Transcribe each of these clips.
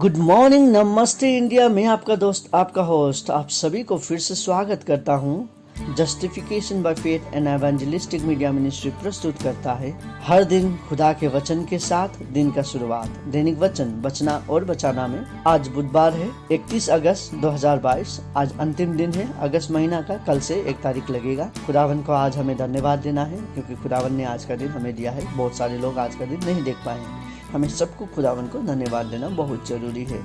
Good morning, नमस्ते India. मैं आपका दोस्त, आपका होस्ट, आप सभी को फिर से स्वागत करता हूँ। Justification by faith and evangelistic media ministry प्रस्तुत करता है हर दिन खुदा के वचन के साथ दिन का शुरुआत। दैनिक वचन बचना और बचाना में आज बुधवार है 31 अगस्त 2022। आज अंतिम दिन है अगस्त महीना का। कल से 1 तारीख लगेगा। खुदावन को आज हमें धन्यवाद देना है क्योंकि खुदावन ने आज का दिन हमें दिया है। बहुत सारे लोग आज का दिन नहीं देख पाए हैं। हमें सबको खुदावन को धन्यवाद देना बहुत ज़रूरी है।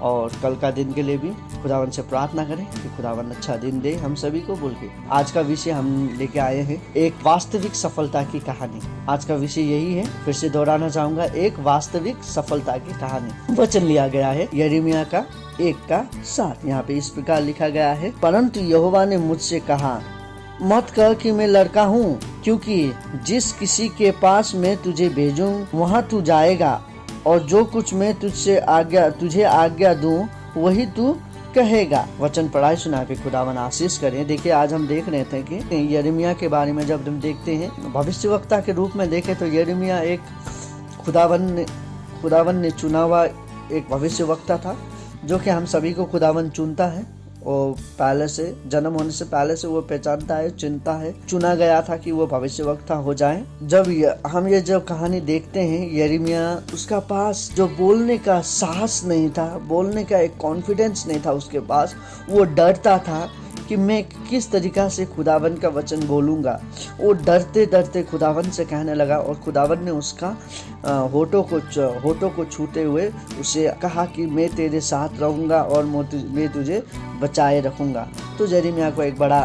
और कल का दिन के लिए भी खुदावन से प्रार्थना करें कि खुदावन अच्छा दिन दे हम सभी को बोल के। आज का विषय हम लेके आए हैं एक वास्तविक सफलता की कहानी। आज का विषय यही है, फिर से दोहराना चाहूंगा, एक वास्तविक सफलता की कहानी। वचन लिया गया है यिर्मयाह का 1:7। यहाँ पे इस प्रकार लिखा गया है, परंतु यहोवा ने मुझसे कहा, मत कह कि मैं लड़का हूँ, क्योंकि जिस किसी के पास मैं तुझे भेजूं वहाँ तू जाएगा, और जो कुछ मैं तुझे आज्ञा दूं वही तू कहेगा। वचन पढ़ाई सुना के खुदावन आशीष करें। देखिए, आज हम देख रहे थे कि यिर्मयाह के बारे में जब हम देखते हैं भविष्यवक्ता के रूप में देखें तो यिर्मयाह एक खुदावन ने चुना हुआ एक भविष्यवक्ता था, जो कि हम सभी को खुदावन चुनता है। वो पहले से, जन्म होने से पहले से वो पहचानता है, चिंता है, चुना गया था कि वो भविष्यवक्ता हो जाए। जब हम ये जब कहानी देखते हैं, यिर्मयाह, उसका पास जो बोलने का साहस नहीं था, बोलने का एक कॉन्फिडेंस नहीं था उसके पास। वो डरता था कि मैं किस तरीका से खुदावन का वचन बोलूँगा। वो डरते डरते खुदावन से कहने लगा, और खुदावन ने उसका होठों को छूते हुए उसे कहा कि मैं तेरे साथ रहूँगा और मैं तुझे बचाए रखूँगा। तो यिर्मयाह को एक बड़ा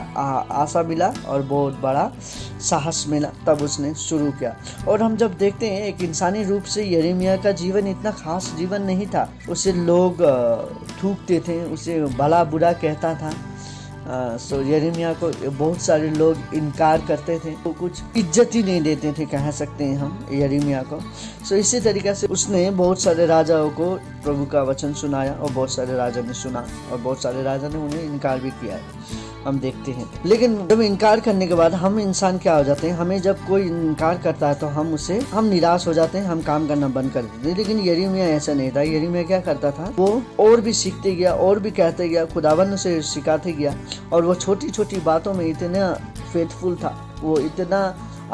आशा मिला और बहुत बड़ा साहस मिला। तब उसने शुरू किया। और हम जब देखते हैं, एक इंसानी रूप से यिर्मयाह का जीवन इतना खास जीवन नहीं था। उसे लोग थूकते थे, उसे भला बुरा कहता था। यिर्मयाह को बहुत सारे लोग इनकार करते थे, वो कुछ इज्जत ही नहीं देते थे, कह सकते हैं हम यिर्मयाह को। इसी तरीके से उसने बहुत सारे राजाओं को प्रभु का वचन सुनाया, और बहुत सारे राजा ने सुना, और बहुत सारे राजा ने उन्हें इनकार भी किया है, हम देखते हैं। लेकिन जब इनकार करने के बाद हम इंसान क्या हो जाते हैं, हमें जब कोई इनकार करता है तो हम निराश हो जाते हैं, हम काम करना बंद कर देते हैं। लेकिन यिर्मयाह ऐसा नहीं था। यिर्मयाह क्या करता था, वो और भी सीखते गया, और भी कहते गया, खुदावन से सिखाते गया। और वो छोटी छोटी बातों में इतना फेथफुल था, वो इतना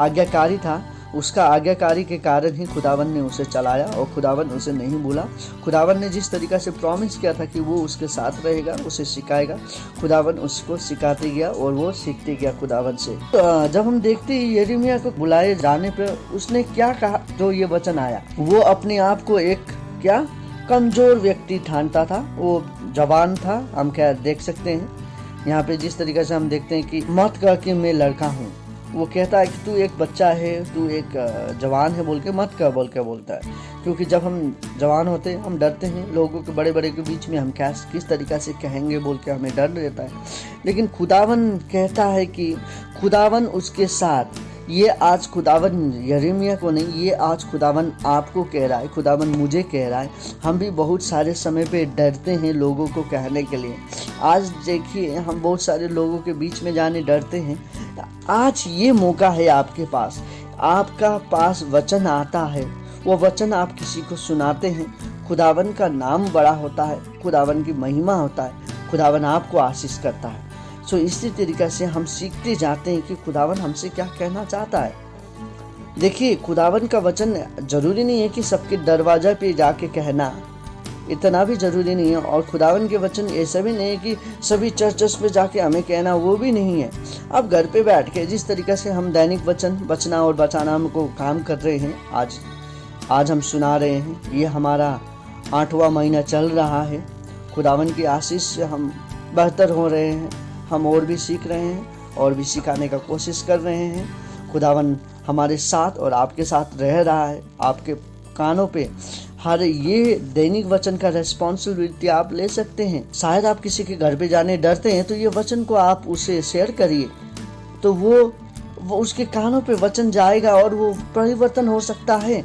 आज्ञाकारी था। उसका आज्ञाकारी के कारण ही खुदावन ने उसे चलाया, और खुदावन उसे नहीं भूला। खुदावन ने जिस तरीका से प्रॉमिस किया था कि वो उसके साथ रहेगा, उसे सिखाएगा, खुदावन उसको सिखाते गया और वो सीखते गया खुदावन से। तो जब हम देखते हैं यिर्मयाह को बुलाए जाने पर उसने क्या कहा, जो ये वचन आया, वो अपने आप को एक क्या कमजोर व्यक्ति ठानता था। वो जवान था, हम क्या देख सकते हैं यहाँ पे जिस तरीके से हम देखते हैं कि मत कह कि मैं लड़का हूँ। वो कहता है कि तू एक बच्चा है, तू एक जवान है बोल के मत कह बोल के बोलता है। क्योंकि जब हम जवान होते हैं हम डरते हैं, लोगों के बड़े बड़े के बीच में हम किस तरीक़ा से कहेंगे बोल के हमें डर रहता है। लेकिन खुदावन कहता है कि खुदावन उसके साथ, ये आज खुदावन यिर्मयाह को नहीं, ये आज खुदावन आपको कह रहा है, खुदावन मुझे कह रहा है। हम भी बहुत सारे समय पे डरते हैं लोगों को कहने के लिए। आज देखिए, हम बहुत सारे लोगों के बीच में जाने डरते हैं। आज ये मौका है आपके पास, आपका पास वचन आता है, वो वचन आप किसी को सुनाते हैं, खुदावन का नाम बड़ा होता है, खुदावन की महिमा होता है, खुदावन आपको आशीष करता है। इसी तरीके से हम सीखते जाते हैं कि खुदावन हमसे क्या कहना चाहता है। देखिए, खुदावन का वचन जरूरी नहीं है कि सबके दरवाजा पे जाके कहना, इतना भी जरूरी नहीं है। और खुदावन के वचन ऐसा भी नहीं है कि सभी चर्चेस पे जाके हमें कहना, वो भी नहीं है। अब घर पे बैठ के जिस तरीके से हम दैनिक वचन बचना और बचाना हमको काम कर रहे हैं, आज हम सुना रहे हैं, ये हमारा 8वां महीना चल रहा है। खुदावन की आशीष से हम बेहतर हो रहे हैं, हम और भी सीख रहे हैं और भी सिखाने का कोशिश कर रहे हैं। खुदावन हमारे साथ और आपके साथ रह रहा है। आपके कानों पे हर ये दैनिक वचन का रेस्पॉन्सिबिलिटी आप ले सकते हैं। शायद आप किसी के घर पे जाने डरते हैं, तो ये वचन को आप उसे शेयर करिए, तो वो उसके कानों पे वचन जाएगा और वो परिवर्तन हो सकता है।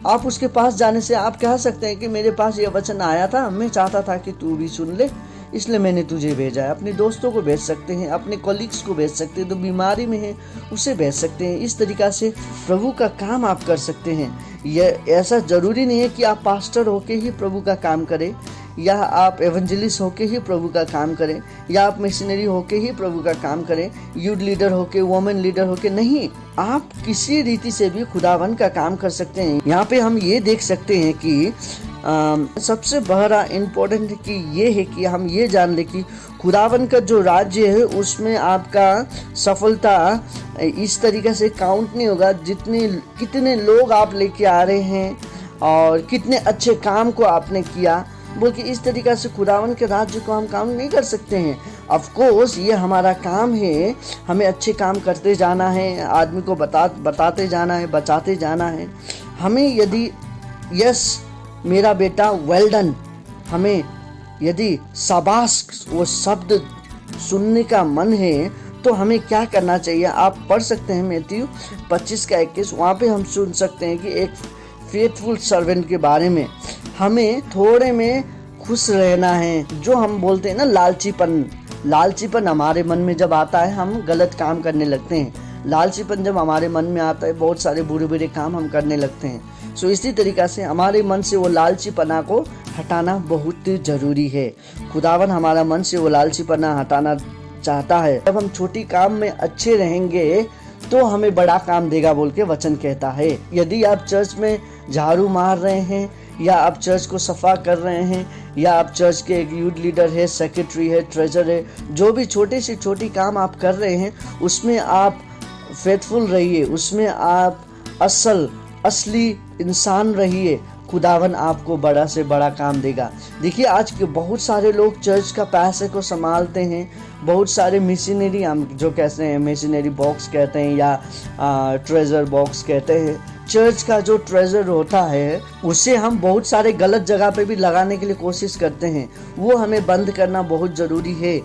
आप उसके पास जाने से आप कह सकते हैं कि मेरे पास ये वचन आया था, मैं चाहता था कि तू भी सुन ले, इसलिए मैंने तुझे भेजा है। अपने दोस्तों को भेज सकते हैं, अपने कॉलीग्स को भेज सकते हैं, तो बीमारी में है उसे भेज सकते हैं। इस तरीक़ा से प्रभु का काम आप कर सकते हैं। यह ऐसा ज़रूरी नहीं है कि आप पास्टर होके ही प्रभु का काम करें, या आप एवेंजलिस्ट होके ही प्रभु का काम करें, या आप मिशनरी होके ही प्रभु का काम करें, यूथ लीडर होके, वुमेन लीडर होके, नहीं, आप किसी रीति से भी खुदावन का काम कर सकते हैं। यहाँ पे हम ये देख सकते हैं कि सबसे बड़ा इम्पोर्टेंट कि ये है कि हम ये जान लें कि खुदावन का जो राज्य है उसमें आपका सफलता इस तरीके से काउंट नहीं होगा कितने लोग आप लेके आ रहे हैं और कितने अच्छे काम को आपने किया, बल्कि इस तरीक़ा से खुदावन के राज्य को हम काम नहीं कर सकते हैं। ऑफ कोर्स ये हमारा काम है, हमें अच्छे काम करते जाना है, आदमी को बताते जाना है, बचाते जाना है। हमें यदि यस मेरा बेटा वेल डन, हमें यदि शाबाश वो शब्द सुनने का मन है तो हमें क्या करना चाहिए? आप पढ़ सकते हैं मैथ्यू 25:21, वहाँ पे हम सुन सकते हैं कि एक फेथफुल सर्वेंट के बारे में। हमें थोड़े में खुश रहना है। जो हम बोलते हैं ना लालचीपन हमारे मन में जब आता है हम गलत काम करने लगते हैं। लालचीपन जब हमारे मन में आता है बहुत सारे बुरे काम हम करने लगते हैं। सो इसी तरीक़ा से हमारे मन से वो लालचीपना को हटाना बहुत ज़रूरी है। खुदावन हमारा मन से वो लालचीपना हटाना चाहता है। जब हम छोटी काम में अच्छे रहेंगे तो हमें बड़ा काम देगा बोल के वचन कहता है। यदि आप चर्च में झाड़ू मार रहे हैं, या आप चर्च को सफा कर रहे हैं, या आप चर्च के एक यूथ लीडर है, सेक्रेटरी है, ट्रेजर है, जो भी छोटी से छोटी काम आप कर रहे हैं उसमें आप फेथफुल रहिए, उसमें आप असली इंसान रहिए। खुदावन आपको बड़ा से बड़ा काम देगा। देखिए आज के बहुत सारे लोग चर्च का पैसे को संभालते हैं, बहुत सारे मिशनरी, हम जो कहते हैं मिशनरी बॉक्स कहते हैं या ट्रेजर बॉक्स कहते हैं। चर्च का जो ट्रेजर होता है उसे हम बहुत सारे गलत जगह पे भी लगाने के लिए कोशिश करते हैं, वो हमें बंद करना बहुत ज़रूरी है।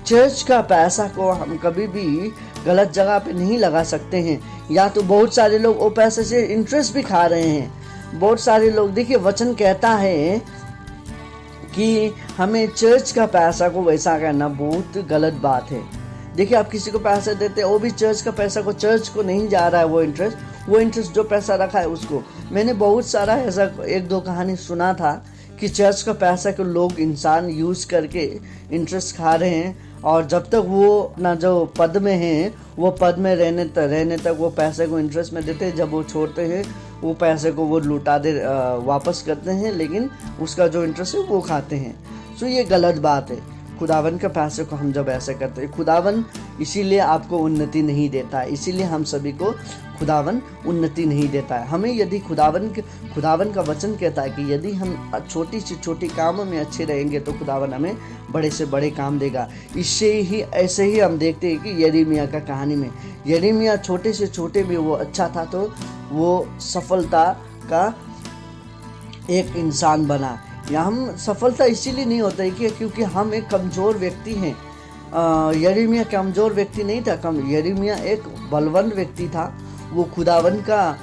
चर्च का पैसा को हम कभी भी गलत जगह पे नहीं लगा सकते हैं। या तो बहुत सारे लोग वो पैसे से इंटरेस्ट भी खा रहे हैं। बहुत सारे लोग, देखिए वचन कहता है कि हमें चर्च का पैसा को वैसा करना बहुत गलत बात है। देखिए आप किसी को पैसा देते हैं, वो भी चर्च का पैसा को, चर्च को नहीं जा रहा है वो इंटरेस्ट जो पैसा रखा है उसको। मैंने बहुत सारा ऐसा 1-2 कहानी सुना था कि चर्च का पैसा को लोग इंसान यूज़ करके इंटरेस्ट खा रहे हैं, और जब तक वो अपना जो पद में हैं वो पद में रहने तक वो पैसे को इंटरेस्ट में देते हैं। जब वो छोड़ते हैं वो पैसे को वो वापस करते हैं, लेकिन उसका जो इंटरेस्ट है वो खाते हैं। सो ये गलत बात है। खुदावन के पैसे को हम जब ऐसे करते हैं, खुदावन इसीलिए आपको उन्नति नहीं देता है, इसीलिए हम सभी को खुदावन उन्नति नहीं देता है। हमें यदि खुदावन का वचन कहता है कि यदि हम छोटी से छोटी कामों में अच्छे रहेंगे तो खुदावन हमें बड़े से बड़े काम देगा। ऐसे ही हम देखते हैं कि यिर्मयाह का कहानी में, यिर्मयाह छोटे से छोटे में वो अच्छा था तो वो सफलता का एक इंसान बना। या हम सफलता इसीलिए नहीं होता है कि क्योंकि हम एक कमज़ोर व्यक्ति हैं। यिर्मयाह कमज़ोर व्यक्ति नहीं था, यिर्मयाह एक बलवान व्यक्ति था। वो खुदावन का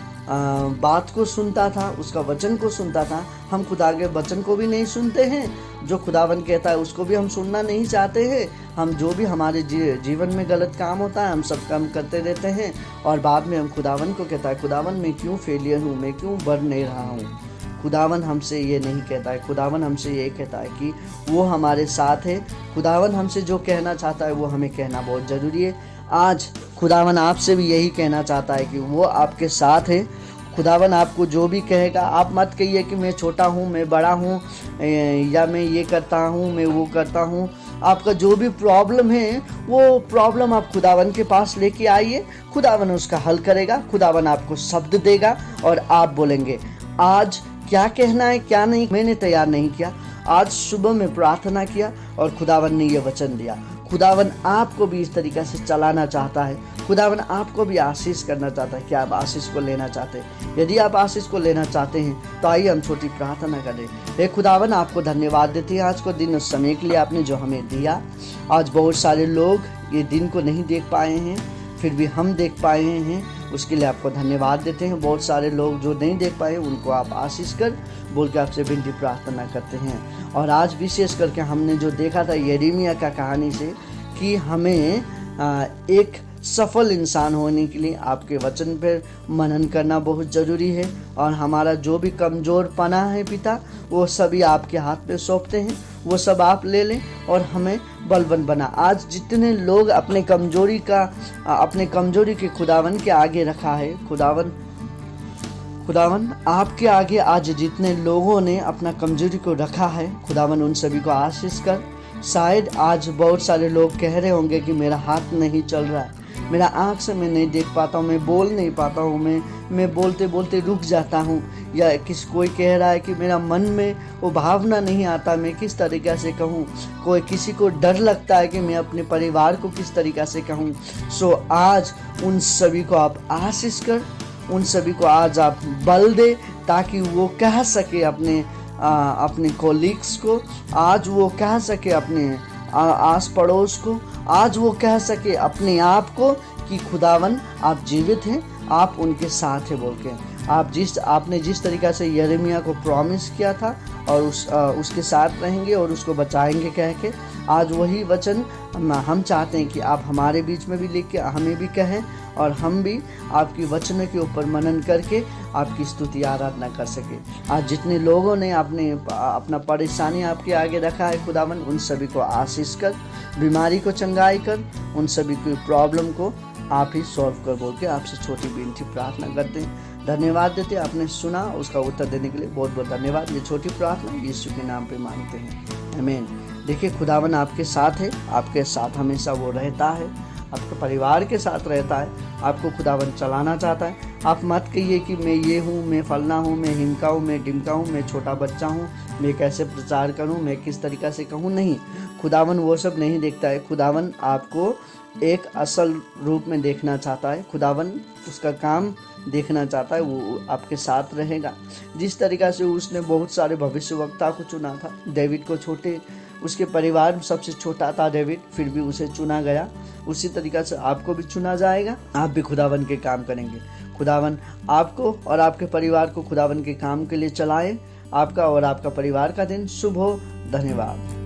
बात को सुनता था, उसका वचन को सुनता था। हम खुदा के वचन को भी नहीं सुनते हैं, जो खुदावन कहता है उसको भी हम सुनना नहीं चाहते हैं। हम जो भी हमारे जीवन में गलत काम होता है हम सब काम करते रहते हैं, और बाद में हम खुदावन को कहता है खुदावन मैं क्यों फेलियर हूँ, मैं क्यों बढ़ नहीं रहा हूँ। खुदावन हमसे ये नहीं कहता है, खुदावन हमसे ये कहता है कि वो हमारे साथ है। खुदावन हमसे जो कहना चाहता है वो हमें कहना बहुत ज़रूरी है। आज खुदावन आपसे भी यही कहना चाहता है कि वो आपके साथ है। खुदावन आपको जो भी कहेगा, आप मत कहिए कि मैं छोटा हूँ, मैं बड़ा हूँ, या मैं ये करता हूँ, मैं वो करता हूँ। आपका जो भी प्रॉब्लम है वो प्रॉब्लम आप खुदावन के पास लेके आइए, खुदावन उसका हल करेगा। खुदावन आपको शब्द देगा और आप बोलेंगे आज क्या कहना है क्या नहीं मैंने तैयार नहीं किया। आज सुबह में प्रार्थना किया और खुदावन ने ये वचन दिया। खुदावन आपको भी इस तरीक़े से चलाना चाहता है। खुदावन आपको भी आशीष करना चाहता है। क्या आप आशीष को लेना चाहते हैं? यदि आप आशीष को लेना चाहते हैं तो आइए हम छोटी प्रार्थना करें। हे खुदावन, आपको धन्यवाद देते हैं आज को दिन उस समय के लिए आपने जो हमें दिया। आज बहुत सारे लोग ये दिन को नहीं देख पाए हैं, फिर भी हम देख पाए हैं। उसके लिए आपको धन्यवाद देते हैं। बहुत सारे लोग जो नहीं देख पाए उनको आप आशीष कर बोल के आपसे विनती प्रार्थना करते हैं। और आज विशेष करके हमने जो देखा था यिर्मयाह का कहानी से कि हमें एक सफल इंसान होने के लिए आपके वचन पर मनन करना बहुत ज़रूरी है। और हमारा जो भी कमज़ोर पना है पिता, वो सभी आपके हाथ में सौंपते हैं, वो सब आप ले लें और हमें बलवान बना। आज जितने लोग अपने कमजोरी के खुदावन के आगे रखा है, खुदावन आपके आगे आज जितने लोगों ने अपना कमजोरी को रखा है, खुदावन उन सभी को आशीष कर। शायद आज बहुत सारे लोग कह रहे होंगे कि मेरा हाथ नहीं चल रहा है, मेरा आँख से मैं नहीं देख पाता हूँ, मैं बोल नहीं पाता हूँ, मैं बोलते बोलते रुक जाता हूँ, या कोई कह रहा है कि मेरा मन में वो भावना नहीं आता, मैं किस तरीक़े से कहूँ। कोई किसी को डर लगता है कि मैं अपने परिवार को किस तरीक़े से कहूँ। सो आज उन सभी को आप आशीष कर, उन सभी को आज आप बल दे, ताकि वो कह सके अपने कोलीग्स को, आज वो कह सके अपने आस पड़ोस को, आज वो कह सके अपने आप को कि खुदावन आप जीवित हैं, आप उनके साथ हैं बोल के। आपने जिस तरीक़ा से यिर्मयाह को प्रॉमिस किया था और उसके साथ रहेंगे और उसको बचाएंगे कह के, आज वही वचन हम चाहते हैं कि आप हमारे बीच में भी लेके हमें भी कहें और हम भी आपकी वचनों के ऊपर मनन करके आपकी स्तुति आराधना कर सके। आज जितने लोगों ने अपना परेशानी आपके आगे रखा है खुदावन, उन सभी को आशीष कर, बीमारी को चंगाई कर, उन सभी की प्रॉब्लम को आप ही सॉल्व कर बोल के आपसे छोटी विनती प्रार्थना करते हैं। धन्यवाद देते, आपने सुना, उसका उत्तर देने के लिए बहुत बहुत धन्यवाद। ये छोटी प्रार्थना यीशु के नाम पे मांगते हैं, आमीन। देखिए खुदावन आपके साथ है, आपके साथ हमेशा वो रहता है, आपके परिवार के साथ रहता है, आपको खुदावन चलाना चाहता है। आप मत कहिए कि मैं ये हूँ, मैं फलना हूँ, मैं हिमका हूँ, मैं डिमका हूँ, मैं छोटा बच्चा हूँ, मैं कैसे प्रचार करूँ, मैं किस तरीक़ा से कहूँ। नहीं, खुदावन वो सब नहीं देखता है। खुदावन आपको एक असल रूप में देखना चाहता है। खुदावन उसका काम देखना चाहता है, वो आपके साथ रहेगा। जिस तरीक़ा से उसने बहुत सारे भविष्यवक्ता को चुना था, डेविड को उसके परिवार में सबसे छोटा था डेविड, फिर भी उसे चुना गया, उसी तरीक़ा से आपको भी चुना जाएगा। आप भी खुदावन के काम करेंगे। खुदावन आपको और आपके परिवार को खुदावन के काम के लिए चलाए। आपका और आपका परिवार का दिन शुभ हो। धन्यवाद।